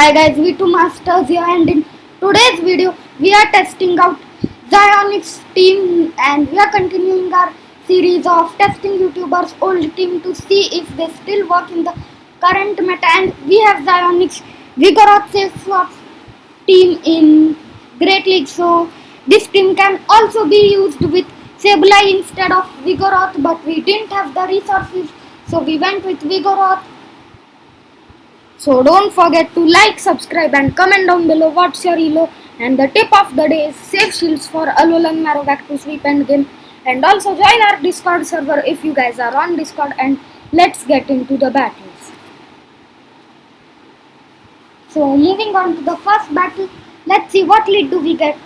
Hi guys, V2 Masters here, and in today's video we are testing out ZYONIK'S team, and we are continuing our series of testing YouTubers' old team to see if they still work in the current meta. And we have ZYONIK'S Vigoroth Safe Swaps team in Great League, so this team can also be used with Sableye instead of Vigoroth, but we didn't have the resources, so we went with Vigoroth. So don't forget to like, subscribe and comment down below what's your elo, and the tip of the day is save shields for Alolan Marowak to sweep end game, and also join our Discord server if you guys are on Discord, and let's get into the battles. So moving on to the first battle, let's see what lead do we get.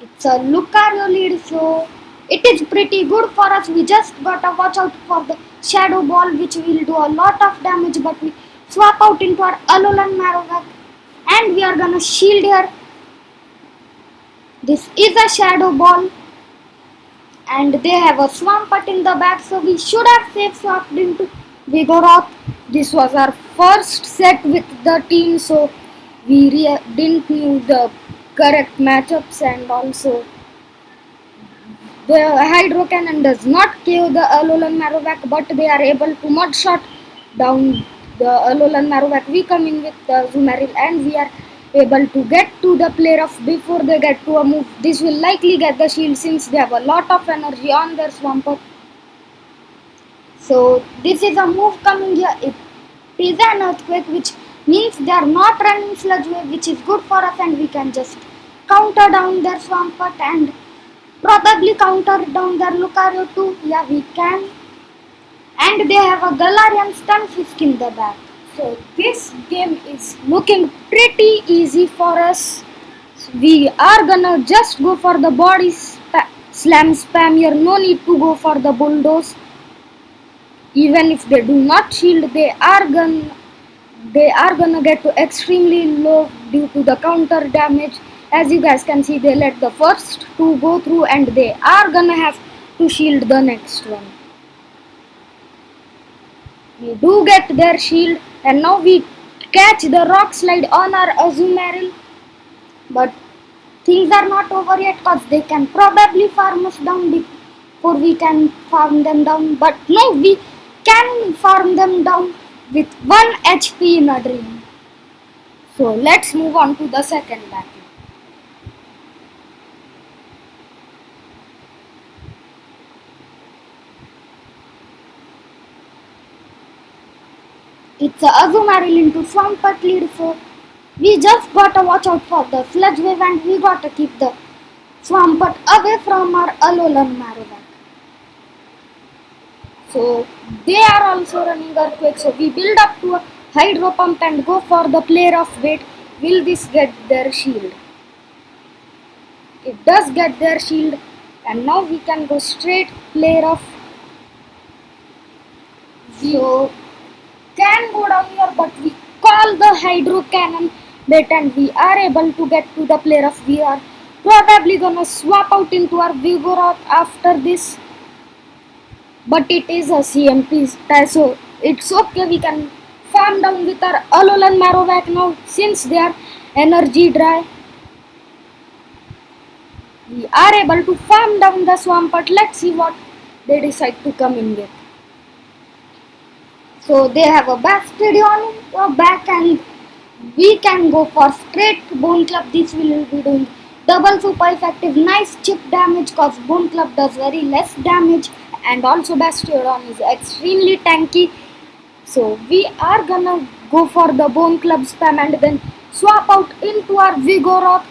It's a Lucario lead, so it is pretty good for us. We just gotta watch out for the Shadow Ball, which will do a lot of damage, but we swap out into our Alolan Marowak and we are gonna shield here. This is a Shadow Ball and they have a Swampert in the back, so we should have safe swapped into Vigoroth. This was our first set with the team, so we didn't know the correct matchups, and also the Hydro Cannon does not KO the Alolan Marowak, but they are able to mud shot down the Alolan Marowak. We come in with the Azumarill and we are able to get to the player off before they get to a move. This will likely get the shield since they have a lot of energy on their Swampert. So this is a move coming here. It is an Earthquake, which means they are not running Sludge Wave, which is good for us, and we can just counter down their Swampert and probably counter down their Lucario too. Yeah, we can. And they have a Galarian Stunfisk in the back. So this game is looking pretty easy for us. We are gonna just go for the body slam spam here. No need to go for the bulldoze. Even if they do not shield, they are gonna get to extremely low due to the counter damage. As you guys can see, they let the first two go through and they are gonna have to shield the next one. We do get their shield, and now we catch the rock slide on our Azumarill, but things are not over yet because they can probably farm us down before we can farm them down. But no, we can farm them down with 1 HP in a dream. So let's move on to the second battle. It's a Azumarill into Swampert lead, so we just gotta watch out for the Sludge Wave and we gotta keep the Swampert away from our Alolan Marowak. So they are also running Earthquake, so we build up to a Hydro Pump and go for the player of Wait. Will this get their shield? It does get their shield, and now we can go straight player of. So can go down here, but we call the Hydro Cannon bait and we are able to get to the player of. We are probably gonna swap out into our Vigoroth after this, but it is a CMP tie, so it's okay. We can farm down with our Alolan Marowak now since they are energy dry. We are able to farm down the Swampert. Let's see what they decide to come in with. So they have a Bastion in the back and we can go for straight Bone Club. This will be doing double super effective, nice chip damage because Bone Club does very less damage, and also Bastion is extremely tanky. So we are gonna go for the Bone Club spam and then swap out into our Vigoroth,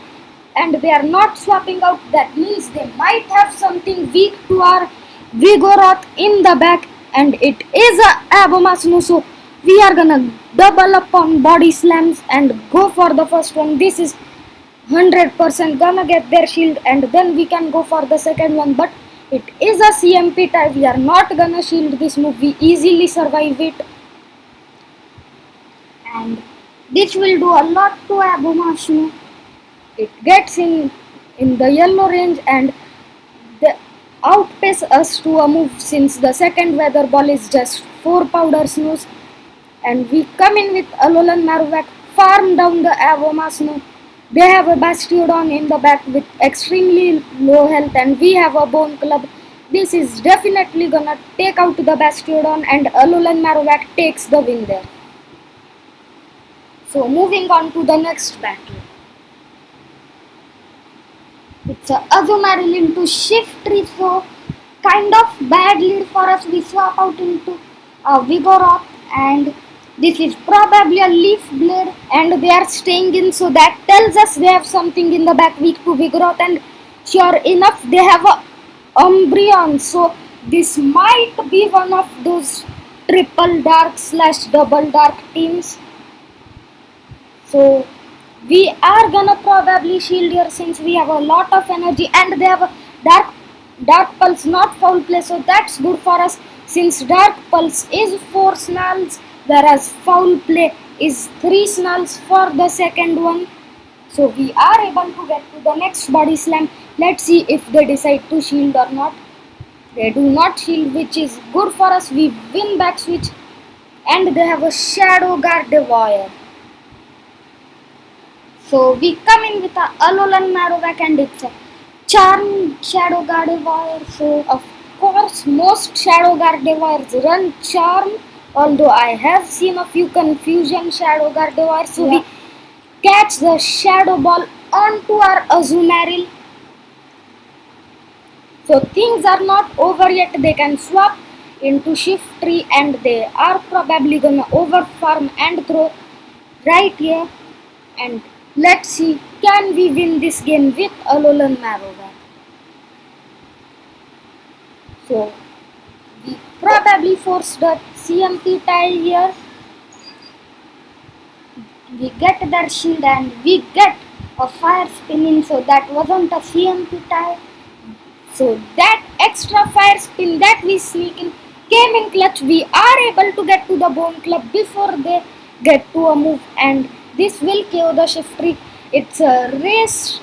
and they are not swapping out. That means they might have something weak to our Vigoroth in the back, and it is a Abomasnow, so we are gonna double up on body slams and go for the first one. This is 100% gonna get their shield, and then we can go for the second one, but it is a CMP tie. We are not gonna shield this move. We easily survive it, and this will do a lot to Abomasnow. It gets in the yellow range and the outpace us to a move since the second weather ball is just 4 powder snows, And we come in with Alolan Marowak, farm down the Avomas now. They have a Bastiodon in the back with extremely low health, and we have a Bone Club. This is definitely gonna take out the Bastiodon, and Alolan Marowak takes the win there. So moving on to the next battle. It's a Azumarill into Shiftry, so kind of bad lead for us. We swap out into a Vigoroth, and this is probably a Leaf Blade, and they are staying in, so that tells us they have something in the back weak to Vigoroth, and sure enough they have a Umbreon, so this might be one of those triple dark / double dark teams. So we are gonna probably shield here since we have a lot of energy, and they have a dark pulse, not foul play, so that's good for us since dark pulse is 4 snarls, whereas foul play is 3 snarls for the second one. So we are able to get to the next body slam. Let's see if they decide to shield or not. They do not shield, which is good for us. We win back switch, and they have a Shadow Gardevoir. So we come in with a Alolan Marowak, and it's a Charm Shadow Gardevoir. So of course most Shadow Gardevoirs run Charm, although I have seen a few Confusion Shadow Gardevoirs. So we catch the Shadow Ball onto our Azumarill. So things are not over yet. They can swap into Shiftry, and they are probably gonna overfarm and throw right here. And let's see, can we win this game with Alolan Marowak? So we probably forced the CMP tie here. We get their shield, and we get a fire spinning, so that wasn't a CMP tie. So that extra fire spin that we sneak in came in clutch. We are able to get to the Bone Club before they get to a move, and this will KO the Shiftry. It's a race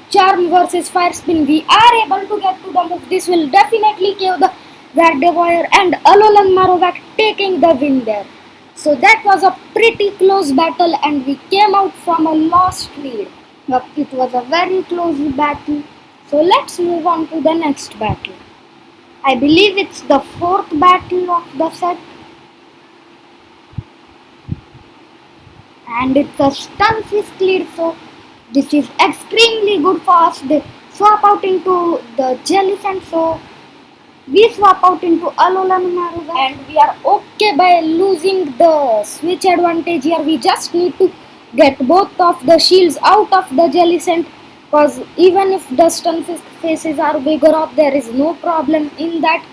Charm versus Fire Spin. We are able to get to the move. This will definitely KO the Gardevoir, and Alolan Marowak taking the win there. So that was a pretty close battle, and we came out from a lost lead. It was a very close battle. So let's move on to the next battle. I believe it's the 4th battle of the set. And it's a Stunfisk lead, so this is extremely good for us. They swap out into the Jellicent, so we swap out into Alolan Marowak, and we are okay by losing the switch advantage here. We just need to get both of the shields out of the Jellicent, because even if the Stunfisk faces our Vigoroth, there is no problem in that.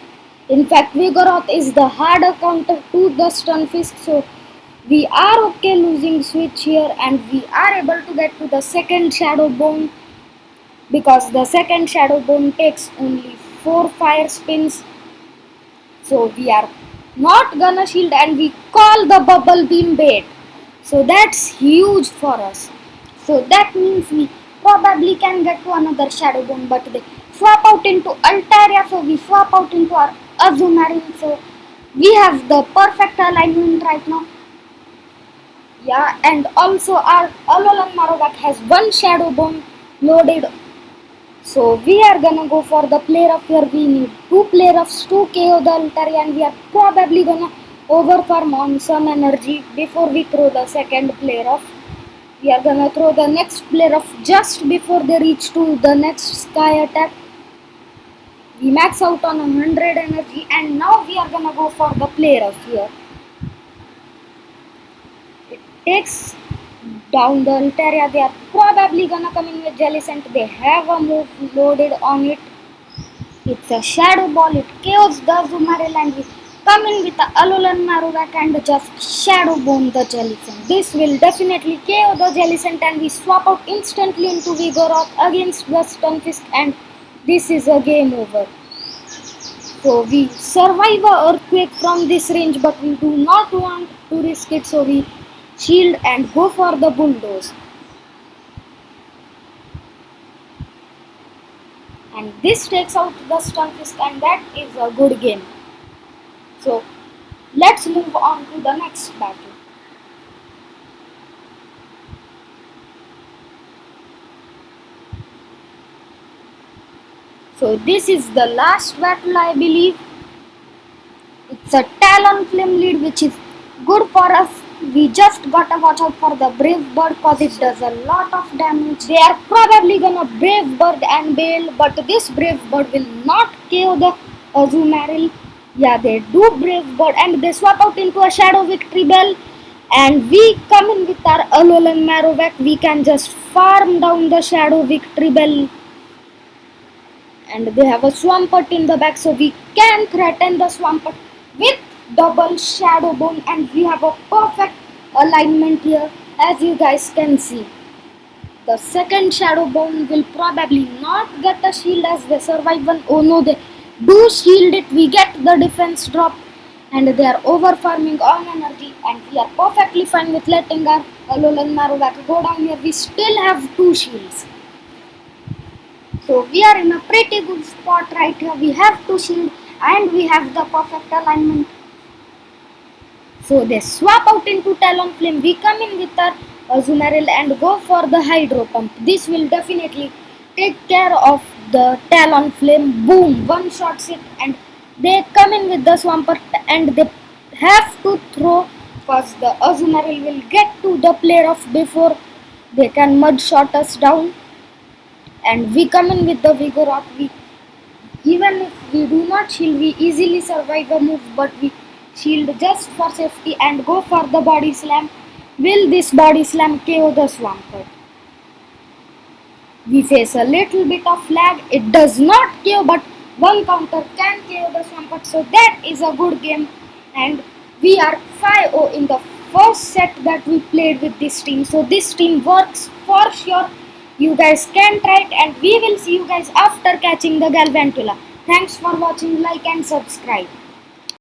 In fact, Vigoroth is the harder counter to the Stunfisk, so we are okay losing switch here, and we are able to get to the second Shadow Bone, because the second Shadow Bone takes only 4 fire spins. So we are not gonna shield, and we call the Bubble Beam bait. So that's huge for us. So that means we probably can get to another Shadow Bone, but they swap out into Altaria, so we swap out into our Azumarill. So we have the perfect alignment right now. Yeah, and also our Alolan Marowak has 1 Shadow Bone loaded. So we are gonna go for the play rough here. We need 2 play roughs to KO the Altaria, and we are probably gonna overfarm on some energy before we throw the second play rough. We are gonna throw the next play rough just before they reach to the next sky attack. We max out on 100 energy, and now we are gonna go for the play rough here. It takes down the Altaria. They are probably gonna come in with Jellicent. They have a move loaded on it. It's a Shadow Ball. It KOs the Azumarill, and we come in with the Alolan Marowak and just Shadow Bone the Jellicent. This will definitely KO the Jellicent, and we swap out instantly into Vigoroth against the Stunfisk, and this is a game over. So we survive a earthquake from this range, but we do not want to risk it, so we shield and go for the bulldoze. And this takes out the Stunfisk, and that is a good game. So let's move on to the next battle. So this is the last battle, I believe. It's a Talon Flame lead which is good for us. We just gotta watch out for the Brave Bird cause it does a lot of damage. They are probably gonna Brave Bird and Bail, but this Brave Bird will not KO the Azumarill. Yeah, they do Brave Bird and they swap out into a Shadow Victory Bell. And we come in with our Alolan Marowak. We can just farm down the Shadow Victory Bell. And they have a Swampert in the back, so we can threaten the Swampert with double Shadow Bone, and we have a perfect alignment here, as you guys can see. The second Shadow Bone will probably not get a shield as they survive one. Oh no, they do shield it. We get the defense drop, and they are over farming on energy, and we are perfectly fine with letting our Alolan Marowak go down here. We still have 2 shields. So we are in a pretty good spot right here. We have 2 shield and we have the perfect alignment. So they swap out into Talon Flame. We come in with our Azumarill and go for the Hydro Pump. This will definitely take care of the Talon Flame. Boom! One shots it and they come in with the Swampert and they have to throw because the Azumarill will get to the player of before they can mud shot us down. And we come in with the Vigoroth. Even if we do not shield, we easily survive a move, but we shield just for safety and go for the body slam. Will this body slam KO the Swampert? We face a little bit of lag. It does not KO, but one counter can KO the Swampert, so that is a good game. And we are 5-0 in the first set that we played with this team. So this team works for sure. You guys can try it, and we will see you guys after catching the Galvantula. Thanks for watching, like and subscribe.